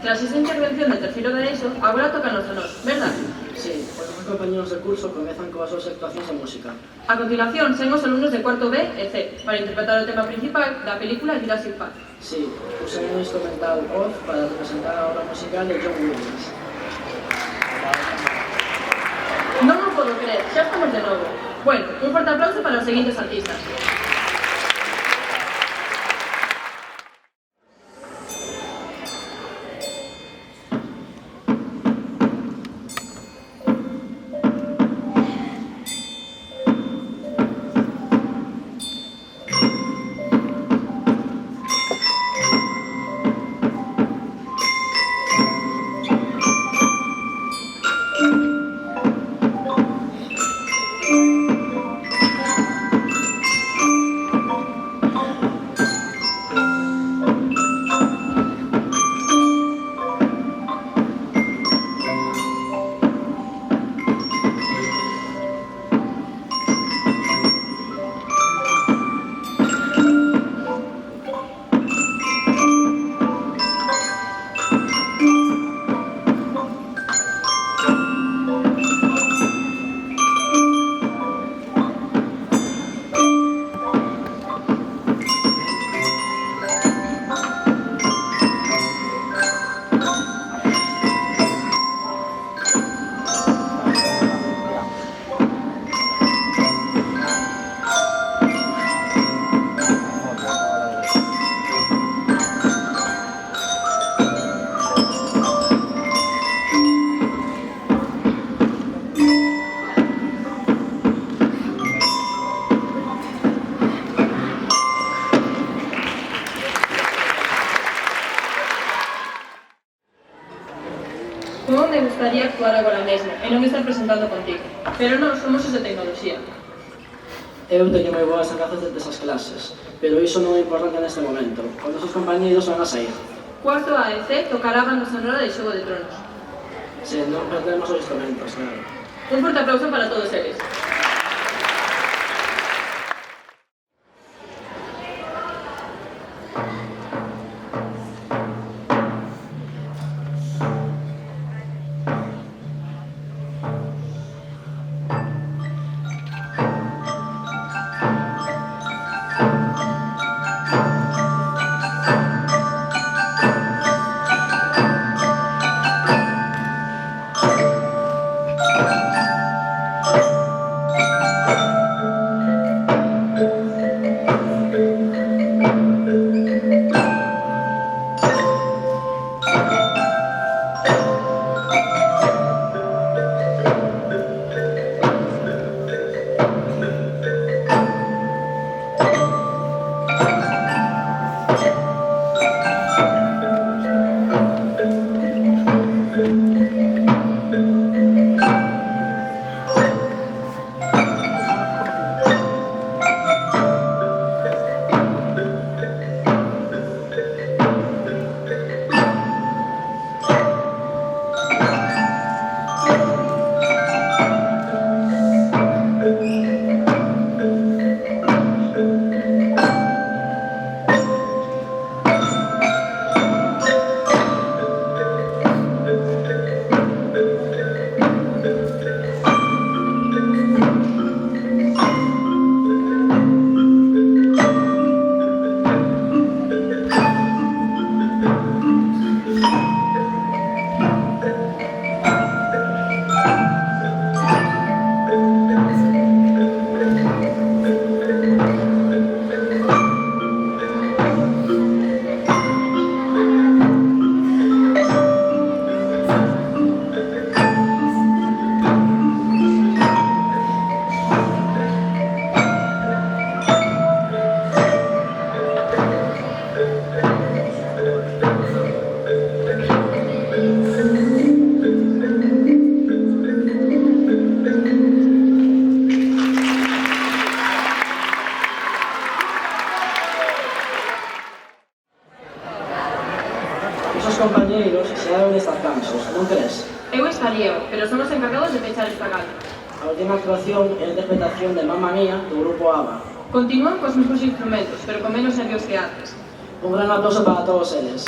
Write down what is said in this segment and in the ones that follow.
Tras esa intervención de terceiro de ESO, agora tocanos a nós, verdad? Sí, os nosos compañeros de curso comezan coas súas actuacións de música. A continuación, sen os alumnos de cuarto B e C para interpretar o tema principal da película Jurassic Park. Sí, usan un instrumental Oz para representar a obra musical de John Williams. Non o podo creer, xa estamos de novo. Bueno, un forte aplauso para os seguintes artistas. Como me gustaría actuar agora mesmo e non estar presentando contigo. Pero non, somos os de tecnoloxía. Eu teño moi boas sacazas desas clases, pero iso non é importante neste momento. Os nosos compañeiros van a sair. Cuarto A e C tocará a banda sonora de Xogo de Tronos. Se non perdemos os instrumentos, claro. Un forte aplauso para todos eles. Esos compañeiros xa deben estar cansos, non crees? Eu estaría, pero son os encargados de pechar esta gala. A última actuación é a interpretación de Mamma Mía do grupo ABBA. Continúan cos mesmos instrumentos, pero con menos nervios que antes. Un gran aplauso para todos eles.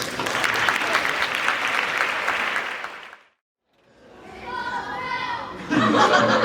Claro.